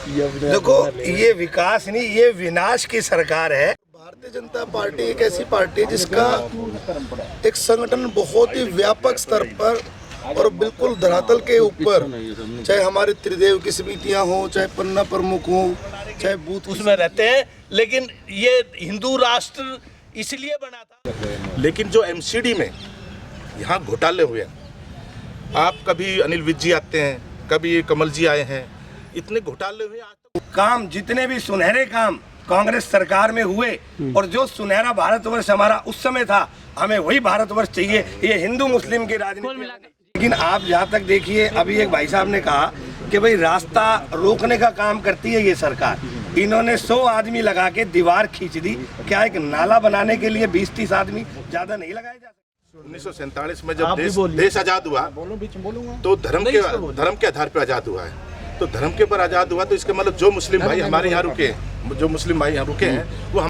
देखो, ये विकास नहीं, ये विनाश की सरकार है। भारतीय जनता पार्टी एक ऐसी पार्टी है जिसका एक संगठन बहुत ही व्यापक स्तर पर और बिल्कुल धरातल के ऊपर, चाहे हमारे त्रिदेव की समितियां हो, चाहे पन्ना प्रमुख हो, चाहे बूथ उसमें रहते हैं। लेकिन ये हिंदू राष्ट्र इसलिए बना था। लेकिन जो एमसीडी में यहाँ घोटाले हुए, आप कभी अनिल विज जी आते हैं, कभी कमल जी आए हैं, इतने घोटाले हुए आज तक। काम, जितने भी सुनहरे काम कांग्रेस सरकार में हुए और जो सुनहरा भारतवर्ष हमारा उस समय था, हमें वही भारतवर्ष चाहिए। ये हिंदू मुस्लिम की राजनीति। लेकिन आप जहाँ तक देखिए, अभी एक भाई साहब ने कहा कि भाई रास्ता रोकने का काम करती है ये सरकार। इन्होंने 100 आदमी लगा के दीवार खींच दी। क्या एक नाला बनाने के लिए 20-30 आदमी ज्यादा नहीं लगाए जा सकते? 1947 में जब देश आजाद हुआ तो धर्म के आधार पर आजाद हुआ है। तो धर्म के ऊपर आजाद हुआ, तो इसके मतलब जो मुस्लिम भाई हमारे यहाँ रुके, जो मुस्लिम भाई यहाँ रुके हैं वो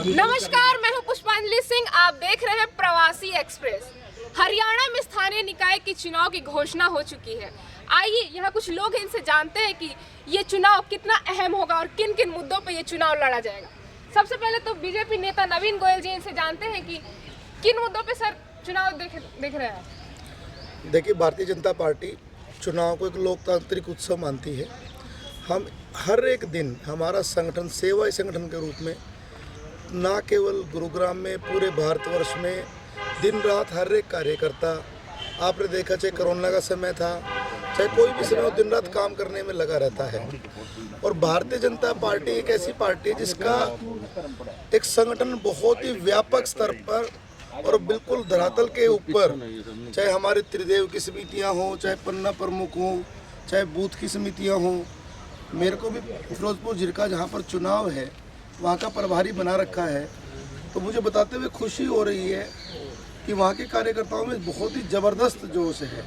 नमस्कार, मैं हूं पुष्पांजलि सिंह। आप देख रहे हैं प्रवासी एक्सप्रेस। हरियाणा में स्थानीय निकाय की चुनाव की घोषणा हो चुकी है। आइए यहाँ कुछ लोग हैं, इनसे जानते हैं कि ये चुनाव कितना अहम होगा और किन किन मुद्दों पे ये चुनाव लड़ा जाएगा। सबसे पहले तो बीजेपी नेता नवीन गोयल जी, इनसे जानते हैं कि किन मुद्दों पे सर चुनाव देख रहे हैं। देखिए, भारतीय जनता पार्टी चुनाव को एक लोकतांत्रिक उत्सव मानती है। हम हर एक दिन हमारा संगठन सेवाई संगठन के रूप में ना केवल गुरुग्राम में, पूरे भारतवर्ष में दिन रात हर एक कार्यकर्ता, आपने देखा चाहे कोरोना का समय था, चाहे कोई भी समय हो, दिन रात काम करने में लगा रहता है। और भारतीय जनता पार्टी एक ऐसी पार्टी है जिसका एक संगठन बहुत ही व्यापक स्तर पर और बिल्कुल धरातल के ऊपर, चाहे हमारे त्रिदेव की समितियां हो, चाहे पन्ना प्रमुख हो, चाहे बूथ की समितियां हो। मेरे को भी फिरोजपुर जिरका जहां पर चुनाव है वहाँ का प्रभारी बना रखा है, तो मुझे बताते हुए खुशी हो रही है कि वहाँ के कार्यकर्ताओं में बहुत ही ज़बरदस्त जोश है।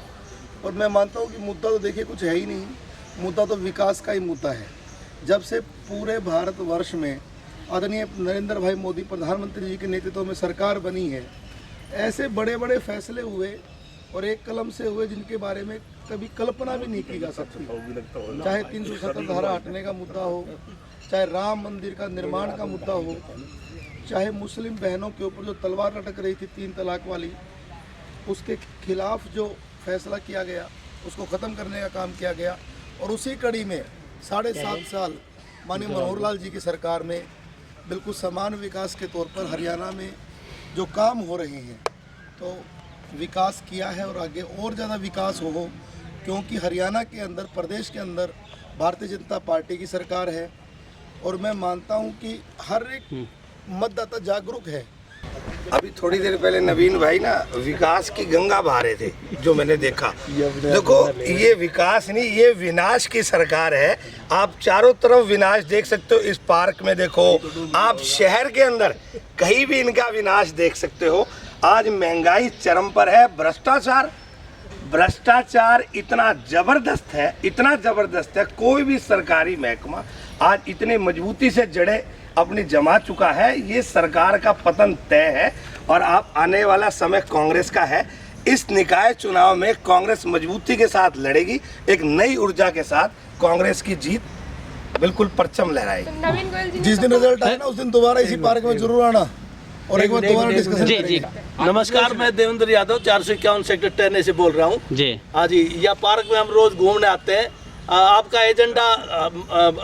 और मैं मानता हूँ कि मुद्दा तो देखिए कुछ है ही नहीं, मुद्दा तो विकास का ही मुद्दा है। जब से पूरे भारतवर्ष में आदरणीय नरेंद्र भाई मोदी प्रधानमंत्री जी के नेतृत्व में सरकार बनी है, ऐसे बड़े बड़े फैसले हुए और एक कलम से हुए जिनके बारे में कभी कल्पना भी नहीं की जा सकती। चाहे 370 धारा हटने का मुद्दा हो, चाहे राम मंदिर का निर्माण का मुद्दा हो, चाहे मुस्लिम बहनों के ऊपर जो तलवार लटक रही थी 3 तलाक वाली, उसके खिलाफ जो फैसला किया गया उसको ख़त्म करने का काम किया गया। और उसी कड़ी में 7.5 साल माननीय मनोहर लाल जी की सरकार में बिल्कुल समान विकास के तौर पर हरियाणा में जो काम हो रहे हैं, तो विकास किया है और आगे और ज़्यादा विकास हो, क्योंकि हरियाणा के अंदर, प्रदेश के अंदर भारतीय जनता पार्टी की सरकार है। और मैं मानता हूं कि हर एक मतदाता जागरूक है। अभी थोड़ी देर पहले नवीन भाई ना विकास की गंगा बहा रहे थे, जो मैंने देखा। देखो, ये विकास नहीं, ये विनाश की सरकार है। आप चारों तरफ विनाश देख सकते हो। इस पार्क में देखो, आप शहर के अंदर कहीं भी इनका विनाश देख सकते हो। आज महंगाई चरम पर है, भ्रष्टाचार इतना जबरदस्त है, इतना जबरदस्त है। कोई भी सरकारी महकमा आज इतनी मजबूती से जड़े अपनी जमा चुका है। ये सरकार का पतन तय है और आप आने वाला समय कांग्रेस का है। इस निकाय चुनाव में कांग्रेस मजबूती के साथ लड़ेगी, एक नई ऊर्जा के साथ कांग्रेस की जीत बिल्कुल परचम लहराएगी। जिस दिन रिजल्ट आए ना उस दिन दोबारा इसी पार्क में जरूर आना और एक बार दोबारा डिस्कशन। जी, नमस्कार, मैं देवेंद्र यादव 451 सेक्टर 10 से बोल रहा हूँ जी। हाँ जी, यह पार्क में हम रोज घूमने आते हैं। आपका एजेंडा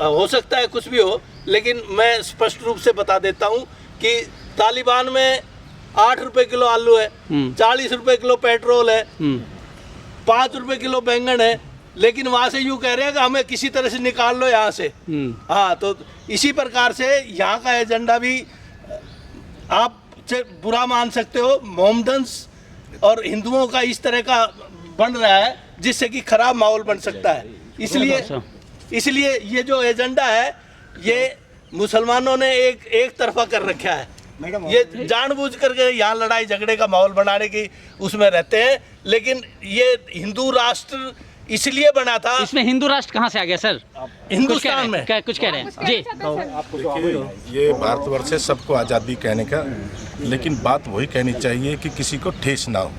हो सकता है कुछ भी हो, लेकिन मैं स्पष्ट रूप से बता देता हूँ कि तालिबान में 8 रुपए किलो आलू है, 40 रुपए किलो पेट्रोल है, 5 रुपए किलो बैंगन है, लेकिन वहाँ से यूँ कह रहे हैं कि हमें किसी तरह से निकाल लो यहाँ से। हाँ, तो इसी प्रकार से यहाँ का एजेंडा भी आप बुरा मान सकते हो। मोहम्मदन्स और हिंदुओं का इस तरह का बन रहा है जिससे कि खराब माहौल बन सकता है। इसलिए ये जो एजेंडा है ये मुसलमानों ने एक तरफा कर रखा है। ये जानबूझ करके यहाँ लड़ाई झगड़े का माहौल बनाने की उसमें रहते हैं। लेकिन ये हिंदू राष्ट्र इसलिए बना था। इसमें हिंदू राष्ट्र कहाँ से आ गया सर? हिंदुस्तान में कुछ कह रहे हैं जी। देखिए, ये भारतवर्ष है, सबको आज़ादी कहने का, लेकिन बात वही कहनी चाहिए कि किसी को ठेस ना हो।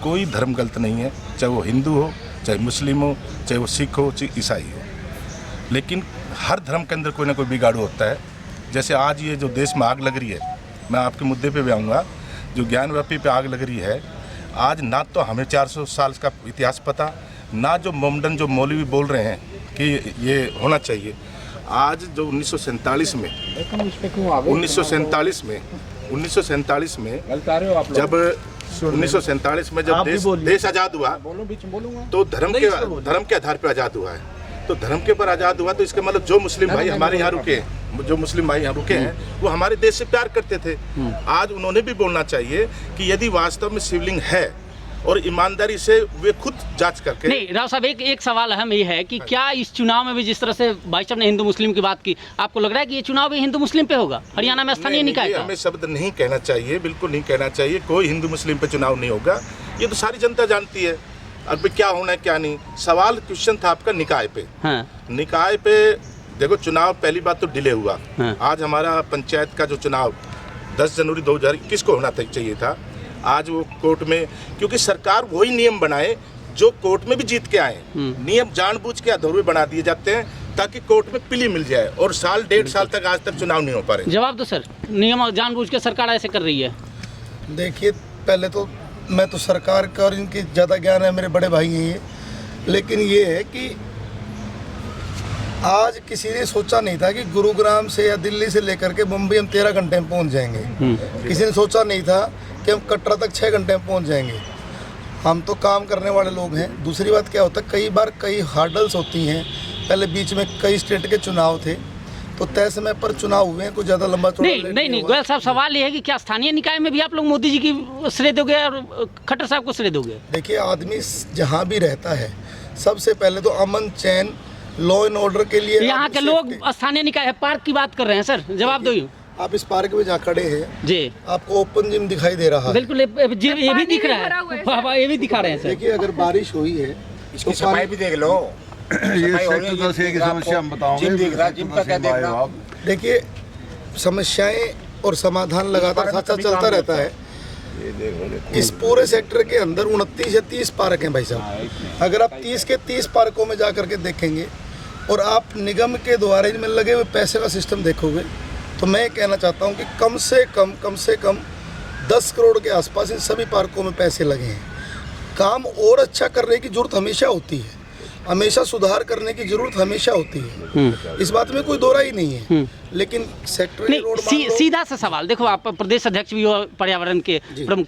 कोई धर्म गलत नहीं है, चाहे वो हिंदू हो, चाहे मुस्लिम हो, चाहे वो सिख हो, चाहे ईसाई हो, लेकिन हर धर्म के अंदर कोई ना कोई बिगाड़ू होता है। जैसे आज ये जो देश में आग लग रही है, मैं आपके मुद्दे पे भी आऊँगा, जो ज्ञानवापी पे आग लग रही है, आज ना तो हमें 400 साल का इतिहास पता, ना जो मोमडन जो मौलवी बोल रहे हैं कि ये होना चाहिए। आज जो 1947 में जब देश आज़ाद हुआ तो धर्म के आधार पर आज़ाद हुआ है। तो धर्म के पर आज़ाद हुआ तो इसका मतलब जो मुस्लिम भाई हमारे यहाँ रुके हैं वो हमारे देश से प्यार करते थे। आज उन्होंने भी बोलना चाहिए कि यदि वास्तव में शिवलिंग है और ईमानदारी से वे खुद जांच करके। नहीं राव साहब, एक सवाल अहम ये है कि क्या इस चुनाव में भी जिस तरह से भाई साहब ने हिंदू मुस्लिम की बात की, आपको लग रहा है कि ये चुनाव भी हिंदू मुस्लिम पे होगा हरियाणा में स्थानीय निकाय का? हमें शब्द नहीं कहना चाहिए, बिल्कुल नहीं कहना चाहिए। कोई हिंदू मुस्लिम पे चुनाव नहीं होगा, ये तो सारी जनता जानती है। अब क्या होना है क्या नहीं, सवाल क्वेश्चन था आपका निकाय पे। हाँ। निकाय पे देखो, चुनाव पहली बात तो डिले हुआ। हाँ। आज हमारा पंचायत का जो चुनाव 10 जनवरी 2021 को होना चाहिए था, आज वो कोर्ट में, क्योंकि सरकार वही नियम बनाए जो कोर्ट में भी जीत के आए। नियम जानबूझ के अधूरे बना दिए जाते हैं ताकि कोर्ट में पिली मिल जाए, और साल 1.5 साल तक आज तक चुनाव नहीं हो पा रहे। जवाब दो सर, नियम जानबूझ के सरकार ऐसे कर रही है? देखिए, पहले तो मैं तो सरकार का और इनकी ज़्यादा ज्ञान है, मेरे बड़े भाई हैं ये, लेकिन ये है कि आज किसी ने सोचा नहीं था कि गुरुग्राम से या दिल्ली से लेकर के मुंबई हम 13 घंटे में पहुंच जाएंगे। किसी ने सोचा नहीं था कि हम कटरा तक 6 घंटे में पहुंच जाएंगे। हम तो काम करने वाले लोग हैं। दूसरी बात क्या होता है, कई बार कई हार्डल्स होती हैं। पहले बीच में कई स्टेट के चुनाव थे, तो तय समय पर चुनाव हुए हैं, कुछ ज़्यादा लंबा चौड़ा नहीं गोयल साहब, सवाल ये है कि क्या स्थानीय निकाय में भी आप लोग मोदी जी की श्रेय दोगे और खट्टर साहब को श्रेय दोगे? देखिए, आदमी जहाँ भी रहता है, सबसे पहले तो अमन चैन, लॉ एंड ऑर्डर के लिए यहाँ के लोग स्थानीय निकाय है, पार्क की बात कर रहे हैं सर, जवाब दो। आप इस पार्क में जहाँ खड़े हैं जी, आपको ओपन जिम दिखाई दे रहा है। बिल्कुल, ये भी दिख रहा है, ये भी दिखा रहे हैं सर। देखिए, अगर बारिश हुई है इसकी सफाई भी देख लो। ये सेक्टर 10 की समस्या हम बताओगे। जिम दिख रहा, जिम का क्या देख रहा? देखिए, समस्याएं और समाधान लगातार साथ साथ चलता रहता है। इस पूरे सेक्टर के अंदर 29 या 30 पार्क हैं भाई साहब। अगर आप 30 के 30 पार्कों में जा करके देखेंगे और आप निगम के द्वारा इनमें लगे हुए पैसे का सिस्टम देखोगे, तो मैं कहना चाहता हूं कि कम से कम 10 करोड़ के आसपास इन सभी पार्कों में पैसे लगे हैं। काम और अच्छा करने की जरूरत हमेशा होती है, हमेशा सुधार करने की जरूरत हमेशा होती है, इस बात में कोई दो राय नहीं है। लेकिन सेक्टर रोड सीधा सा सवाल, देखो आप प्रदेश अध्यक्ष भी हो, पर्यावरण के प्रमुख,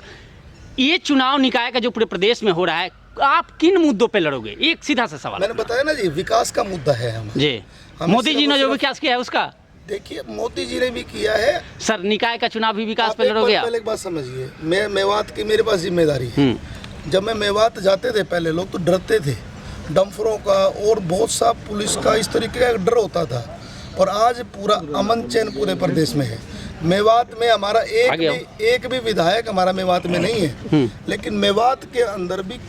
ये चुनाव निकाय का जो पूरे प्रदेश में हो रहा है, आप किन मुद्दों पे लड़ोगे? एक सीधा सा सवाल। मैंने बताया ना जी, विकास का मुद्दा है जी। मोदी जी ने जो विकास किया है उसका, देखिए, मोदी जी ने भी किया है सर। निकाय का चुनाव भी विकास पे लड़ोगे आप? पहले एक बात समझिए, मैं मेवात की मेरे पास जिम्मेदारी है। जब मैं मेवात जाते थे, पहले लोग तो डरते थे, डम्फरों का और बहुत सा पुलिस का, इस तरीके का डर होता था। और आज पूरा अमन चैन पूरे प्रदेश में है। मेवात में हमारा एक भी विधायक हमारा मेवात में नहीं है, लेकिन मेवात के अंदर भी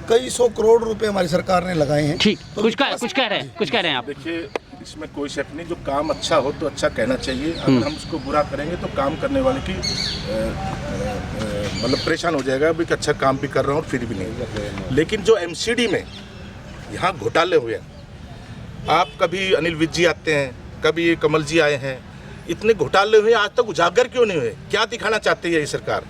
कई 100 करोड़ रुपए हमारी सरकार ने लगाए हैं। ठीक, कुछ कह रहे हैं आप? देखिए, इसमें कोई शक नहीं, जो काम अच्छा हो तो अच्छा कहना चाहिए। अगर हम उसको बुरा करेंगे तो काम करने वाले की मतलब परेशान हो जाएगा भी कि अच्छा काम भी कर रहा हूँ और फिर भी नहीं। लेकिन जो MCD में यहाँ घोटाले हुए हैं, आप कभी अनिल विज जी आते हैं, कभी कमल जी आए हैं, इतने घोटाले हुए, आज तक उजागर क्यों नहीं हुए? क्या दिखाना चाहती है ये सरकार?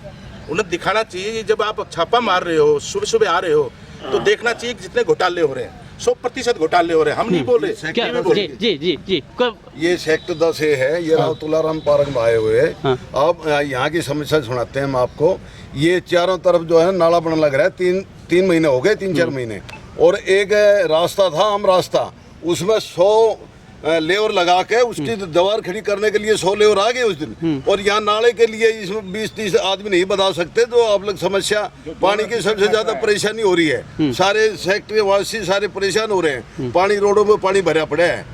उन्हें दिखाना चाहिए कि जब आप छापा मार रहे हो, सुबह सुबह आ रहे हो, तो देखना चाहिए कि जितने घोटाले हो रहे हैं 100% घोटाले हो रहे हैं। हम नहीं बोल रहे। जी। ये सेक्टर 10 है, ये राव तुलाराम पार्क में आए हुए हैं। अब यहाँ की समस्या सुनाते हैं हम आपको। ये चारों तरफ जो है नाला बनने लग रहा है, 3 महीने हो गए, 3-4 महीने। और एक रास्ता था, आम रास्ता, उसमें 100 लेवर लगा के उसकी दीवार खड़ी करने के लिए 100 लेवर आ गए उस दिन। और यहाँ नाले के लिए इसमें 20-30 आदमी नहीं बता सकते। तो आप लोग समस्या, पानी की सबसे ज्यादा परेशानी हो रही है। सारे सेक्टर वासी सारे परेशान हो रहे हैं, पानी रोडों में पानी भरा पड़ा है।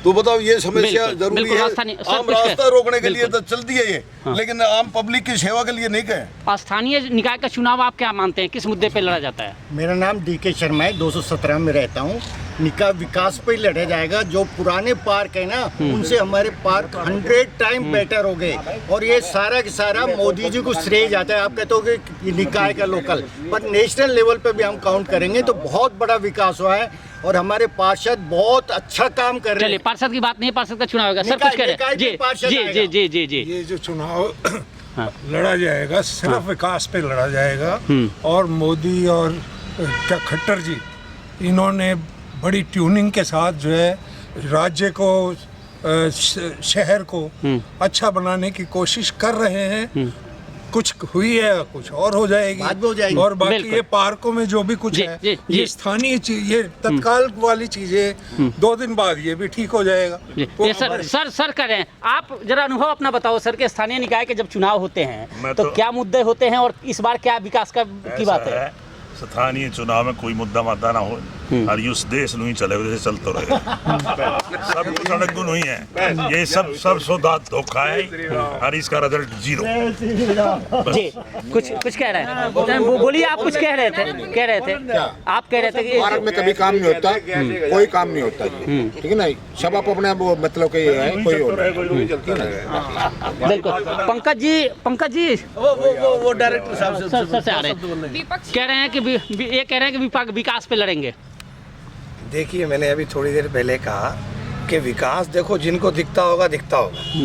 तो बताओ ये समस्या बिल्कुल, जरूरी बिल्कुल, है। स्थानीय- सर, आम कुछ कह- रास्ता रोकने के लिए बिल्कुल। तो चलती है ये, लेकिन आम पब्लिक की सेवा के लिए नहीं कहे। स्थानीय निकाय का चुनाव आप क्या मानते हैं, किस मुद्दे पे लड़ा जाता है? मेरा नाम डीके शर्मा है, 217 में रहता हूँ। निकाय विकास पे ही लड़ा जाएगा। जो पुराने पार्क है ना, उनसे हमारे पार्क 100 टाइम बेटर हो गए, और ये सारा का सारा मोदी जी को श्रेय जाता है। आप कहते हो कि निकाय का लोकल, पर नेशनल लेवल पे भी हम काउंट करेंगे तो बहुत बड़ा विकास हुआ है, और हमारे पार्षद बहुत अच्छा काम कर रहे चलिए, हैं। पार्षद की बात नहीं, पार्षद का चुनाव होगा। सर निकाय- कुछ कह रहे निकाय हैं? जी पे पार्षद जी आएगा। जी जी जी जी ये जो चुनाव हाँ। लड़ा जाएगा सिर्फ विकास पे लड़ा जाएगा, और मोदी और क्या खट्टर जी इन्होंने बड़ी ट्यूनिंग के साथ जो है राज्य को शहर को अच्छा बनाने की कोशिश कर रहे हैं। कुछ हुई है, कुछ और हो जाएगी, बाद में हो जाएगी। और बाकी बिल्कुल। ये पार्कों में जो भी कुछ जी, है जी, जी। ये स्थानीय चीज, ये तत्काल वाली चीजें 2 दिन बाद ये भी ठीक हो जाएगा। जी। तो ये सर कह रहे हैं, आप जरा अनुभव अपना बताओ सर के स्थानीय निकाय के जब चुनाव होते हैं तो क्या मुद्दे होते हैं, और इस बार क्या विकास की बात है? स्थानीय चुनाव में कोई मुद्दा मादा ना हो, और उस देश नहीं चले जैसे चलते रहे सब कुछ सड़क गुण हुई है, ये सब सौदा धोखा है, और इसका रिजल्ट 0। जी, कुछ कह रहे हैं, बोलिए, आप कुछ कह रहे थे आप कह रहे थे कि पार्क में कभी काम नहीं होता, कोई काम नहीं होता ये, ठीक है ना। सब आप अपने वो मतलब के ये है, कोई और नहीं। बिल्कुल। पंकज जी वो डायरेक्टर साहब सर से आ रहे हैं, विपक्ष कह रहे हैं कि ये कह रहे हैं कि विकास पे लड़ेंगे। देखिए, मैंने अभी थोड़ी देर पहले कहा कि विकास देखो जिनको दिखता होगा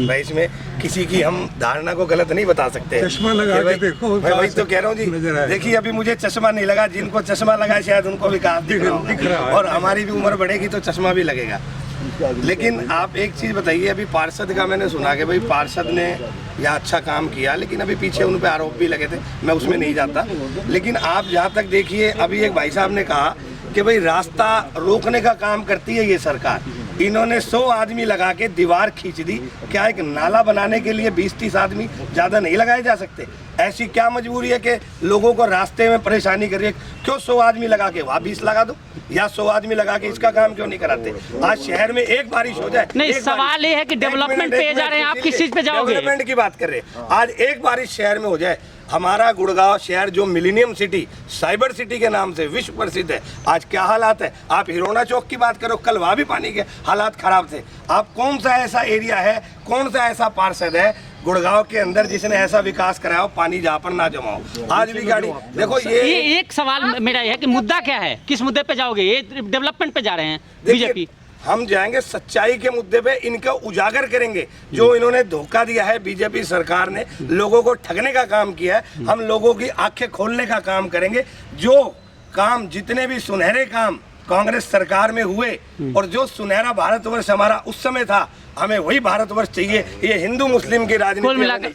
मैं इसमें किसी की हम धारणा को गलत नहीं बता सकते। चश्मा लगा के देखो, मैं वही तो कह रहा हूँ नजर जी। आएगा। देखिए, अभी मुझे चश्मा नहीं लगा, जिनको चश्मा लगा है शायद उनको विकास दिख रहा है, और हमारी भी उम्र बढ़ेगी तो चश्मा भी लगेगा। लेकिन आप एक चीज़ बताइए, अभी पार्षद का मैंने सुना कि भाई पार्षद ने या अच्छा काम किया, लेकिन अभी पीछे उन पे आरोप भी लगे थे, मैं उसमें नहीं जाता। लेकिन आप जहाँ तक देखिए, अभी एक भाई साहब ने कहा कि भाई रास्ता रोकने का काम करती है ये सरकार। इन्होंने 100 आदमी लगा के दीवार खींच दी। क्या एक नाला बनाने के लिए 20-30 आदमी ज़्यादा नहीं लगाए जा सकते? ऐसी क्या मजबूरी है कि लोगों को रास्ते में परेशानी कर रही है? क्यों 100 आदमी लगा के वहाँ 20 लगा दो, या 100 आदमी लगा के इसका काम क्यों नहीं कराते? आज शहर में एक बारिश हो जाए। नहीं, सवाल ये है कि डेवलपमेंट पे जा रहे हैं, आप किस चीज पे जाओगे? डेवलपमेंट की बात कर रहे हैं। आज एक बारिश शहर में हो जाए, हमारा गुड़गांव शहर जो मिलेनियम सिटी, साइबर सिटी के नाम से विश्व प्रसिद्ध है, आज क्या हालात है? आप हिरोना चौक की बात करो, कल वहाँ भी पानी के हालात खराब थे। आप कौन सा ऐसा एरिया है, कौन सा ऐसा पार्षद है गुड़गांव के अंदर जिसने ऐसा विकास कराया हो, पानी जहाँ पर ना जमा हो? आज भी गाड़ी देखो, ये एक सवाल मेरा यह है कि मुद्दा क्या है, किस मुद्दे पे जाओगे? ये डेवलपमेंट पे जा रहे हैं बीजेपी। हम जाएंगे सच्चाई के मुद्दे पे, इनका उजागर करेंगे। जो इन्होंने धोखा दिया है, बीजेपी सरकार ने लोगों को ठगने का काम किया है, हम लोगों की आंखें खोलने का काम करेंगे। जो काम, जितने भी सुनहरे काम कांग्रेस सरकार में हुए, और जो सुनहरा भारतवर्ष हमारा उस समय था, हमें वही भारतवर्ष चाहिए। ये हिंदू मुस्लिम की राजनीति कुल मिलाकर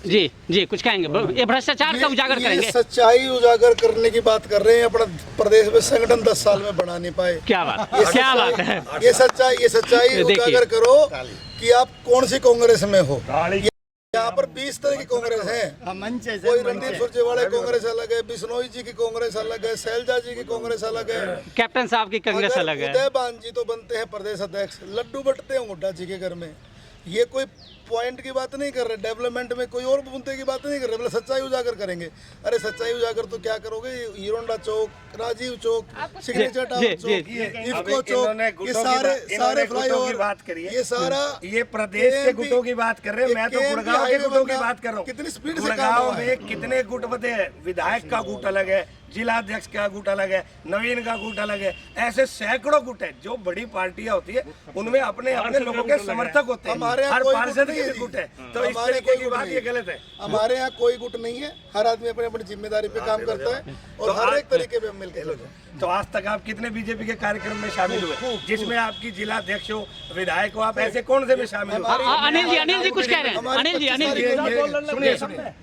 जी कुछ कहेंगे? ये भ्रष्टाचार का उजागर करेंगे। ये सच्चाई उजागर करने की बात कर रहे हैं। अपना प्रदेश में संगठन 10 साल में बना नहीं पाए। क्या बात है? ये सच्चाई उजागर करो कि आप कौन सी कांग्रेस में हो। यहाँ पर 20 तरह की कांग्रेस है। कोई रणदीप सुरजेवाला कांग्रेस अलग है, बिश्नोई जी की कांग्रेस अलग है, शैलजा जी की कांग्रेस अलग है, कैप्टन साहब की कांग्रेस अलग है। उदय बान जी तो बनते हैं प्रदेश अध्यक्ष, लड्डू बटते हैं हुड्डा जी के घर में। ये कोई पॉइंट की बात नहीं कर रहे, डेवलपमेंट में कोई और मुद्दे की बात नहीं कर रहे, बोले सच्चाई उजागर करेंगे। अरे सच्चाई उजागर तो क्या करोगे? हीरोंडा चौक, राजीव चौक, सिग्नेचर टावर चौक, इफ्को चौक, ये सारे फ्लाईओवर बात करिए। ये सारा ये प्रदेश के गुटों की बात कर रहे हैं, मैं तो गुड़गांव के गुटों की बात कर रहा हूँ। कितनी स्पीड से गुड़गांव में कितने गुट बते हैं? विधायक का गुट अलग है, जिलाध्यक्ष का गुट अलग है, नवीन का गुट अलग है, ऐसे सैकड़ों गुट है। जो बड़ी पार्टियां होती है उनमें अपने अपने लोगों के समर्थक होते हैं। हर पार्षद के गुट है, तो इस तरीके की बात ये गलत है। हमारे यहाँ कोई गुट नहीं है, हर आदमी अपनी अपनी जिम्मेदारी पे काम करता है, और हर एक तरीके पे हम मिलकर। तो आज तक आप कितने बीजेपी के कार्यक्रम में शामिल हुए जिसमें आपकी जिलाध्यक्ष हो, विधायक हो? आप ऐसे कौन से में शामिल हो? अनिल जी कुछ कह रहे हैं। अनिल जी सुनिए,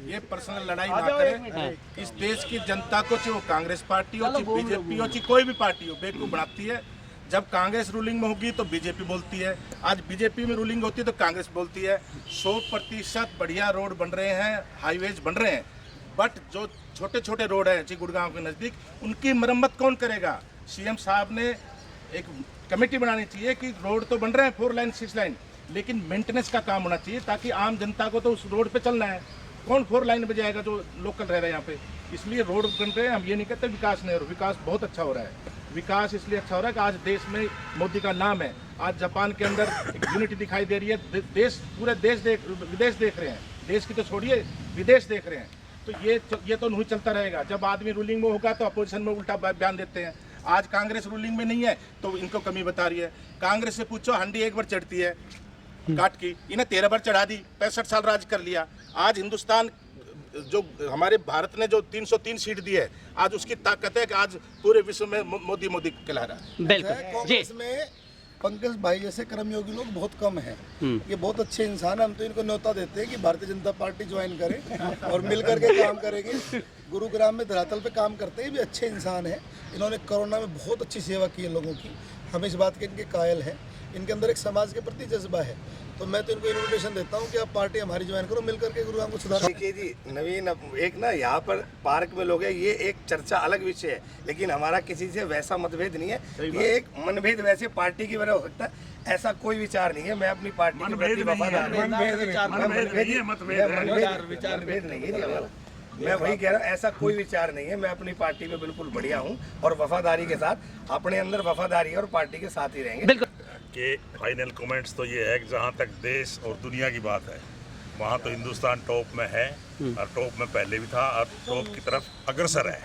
ये पर्सनल लड़ाई ना करें। इस देश की जनता को, चाहे वो कांग्रेस पार्टी हो, चाहे बीजेपी हो, चाहे कोई भी पार्टी हो, बेवकूफ बनाती है। जब कांग्रेस रूलिंग में होगी तो बीजेपी बोलती है, आज बीजेपी में रूलिंग होती है तो कांग्रेस बोलती है। 100% बढ़िया रोड बन रहे हैं, हाईवेज बन रहे हैं, बट जो छोटे छोटे रोड हैं जी गुड़गांव के नज़दीक, उनकी मरम्मत कौन करेगा? सीएम साहब ने एक कमेटी बनानी चाहिए कि रोड तो बन रहे हैं 4 लाइन 6 लाइन, लेकिन मेंटेनेंस का काम होना चाहिए, ताकि आम जनता को तो उस रोड पे चलना है। कौन 4 लाइन पे जाएगा जो लोकल रह रहा है यहाँ पे? इसलिए रोड बन रहे हैं। हम ये नहीं कहते विकास नहीं हो रहा, विकास बहुत अच्छा हो रहा है। विकास इसलिए अच्छा हो रहा है कि आज देश में मोदी का नाम है। आज जापान के अंदर यूनिटी दिखाई दे रही है। देश पूरे विदेश देख रहे हैं, देश की तो छोड़िए विदेश देख रहे हैं। तो ये तो नहीं चलता रहेगा। जब आदमी रूलिंग में होगा तो अपोजिशन में उल्टा बयान देते हैं। आज कांग्रेस रूलिंग में नहीं है तो इनको कमी बता रही है। कांग्रेस से पूछो, हंडी एक बार चढ़ती है काट की, इन्हें 13 बार चढ़ा दी, 65 साल राज कर लिया। आज हिंदुस्तान जो हमारे भारत ने जो 303 सीट दी है, आज उसकी ताकत है कि आज पूरे विश्व में मोदी मोदी कहला रहा है। बिल्कुल कांग्रेस में पंकज भाई जैसे कर्मयोगी लोग बहुत कम हैं। ये बहुत अच्छे इंसान हैं। हम तो इनको न्योता देते हैं कि भारतीय जनता पार्टी ज्वाइन करें और मिल करके काम करेंगे। गुरुग्राम में धरातल पे काम करते हैं, भी अच्छे इंसान हैं। इन्होंने कोरोना में बहुत अच्छी सेवा की है लोगों की। हम इस बात के इनके कायल हैं। इनके अंदर एक समाज के प्रति जज्बा है। तो मैं तो इनको इन्विटेशन देता हूँ कि आप पार्टी हमारी ज्वाइन करो, मिल करके गुरुग्राम को सुधार। देखिए जी नवीन, एक ना यहाँ पर पार्क में लोग हैं, ये एक चर्चा अलग विषय है, लेकिन हमारा किसी से वैसा मतभेद नहीं है। ये एक मनभेद वैसे पार्टी की वजह हो सकता है, ऐसा कोई विचार नहीं है। मैं अपनी पार्टी के प्रति वफादार हूं। मतभेद नहीं है जी हमारा। मैं वही कह रहा हूँ, ऐसा कोई विचार नहीं है। मैं अपनी पार्टी में बिल्कुल बढ़िया हूँ और वफादारी के साथ, अपने अंदर वफादारी और पार्टी के साथ ही रहेंगे। के फाइनल कमेंट्स तो ये है कि जहाँ तक देश और दुनिया की बात है, वहाँ तो हिंदुस्तान टॉप में है और टॉप में पहले भी था और टॉप की तरफ अग्रसर है।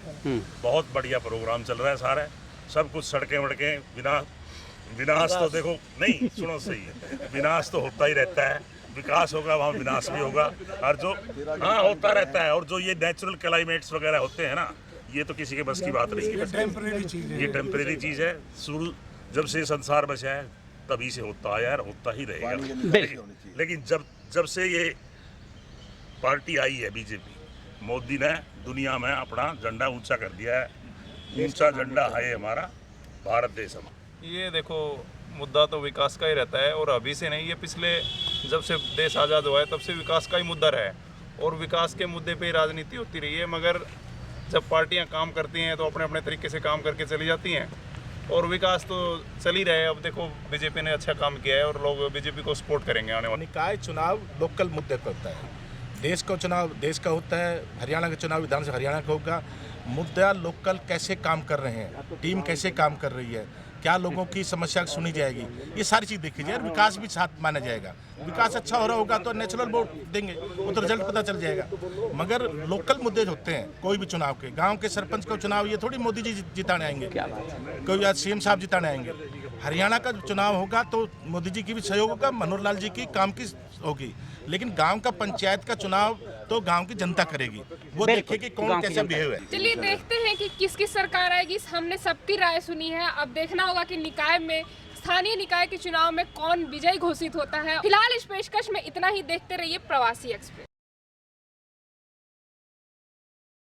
बहुत बढ़िया प्रोग्राम चल रहा है सारा, सब कुछ सड़कें वड़कें विनाश तो देखो नहीं, सुनो सही है, विनाश तो होता ही रहता है। विकास होगा वहाँ विनाश भी होगा, और जो हाँ होता रहता है। और जो ये नेचुरल क्लाइमेट्स वगैरह होते हैं ना, ये तो किसी के बस की बात नहीं है। ये टेम्परेरी चीज़ है। शुरू जब से संसार बचा है तभी से होता है यार, होता ही रहेगा। लेकिन जब से ये पार्टी आई है बीजेपी, मोदी ने दुनिया में अपना झंडा ऊंचा कर दिया है। ऊंचा झंडा है हमारा भारत देश हमारा। ये देखो मुद्दा तो विकास का ही रहता है, और अभी से नहीं, ये पिछले जब से देश आज़ाद हुआ है तब से विकास का ही मुद्दा रहा है, और विकास के मुद्दे पे ही राजनीति होती रही है। मगर जब पार्टियां काम करती हैं तो अपने अपने तरीके से काम करके चली जाती हैं, और विकास तो चल ही रहा है। अब देखो बीजेपी ने अच्छा काम किया है और लोग बीजेपी को सपोर्ट करेंगे आने वाले। निकाय चुनाव लोकल मुद्दे पर होता है, देश का चुनाव देश का होता है, हरियाणा का चुनाव विधानसभा हरियाणा का होगा। मुद्दा लोकल कैसे काम कर रहे हैं, टीम कैसे काम कर रही है, क्या लोगों की समस्या सुनी जाएगी, ये सारी चीज़ देखी जाए। विकास भी साथ माना जाएगा। विकास अच्छा हो रहा होगा तो नेचुरल वोट देंगे, वो तो रिजल्ट पता चल जाएगा। मगर लोकल मुद्दे होते हैं कोई भी चुनाव के, गांव के सरपंच का चुनाव, ये थोड़ी मोदी जी जिताने आएंगे, कोई आज सीएम साहब जिताने आएंगे। हरियाणा का चुनाव होगा तो मोदी जी की भी सहयोग होगा, मनोहर लाल जी की काम की होगी। लेकिन गांव का पंचायत का चुनाव तो गांव की जनता करेगी, वो देखे कि कौन कैसा बिहेव है। चलिए देखते हैं कि किसकी सरकार आएगी। हमने सबकी राय सुनी है, अब देखना होगा कि निकाय में, स्थानीय निकाय के चुनाव में कौन विजयी घोषित होता है। फिलहाल इस पेशकश में इतना ही। देखते रहिए प्रवासी एक्सप्रेस।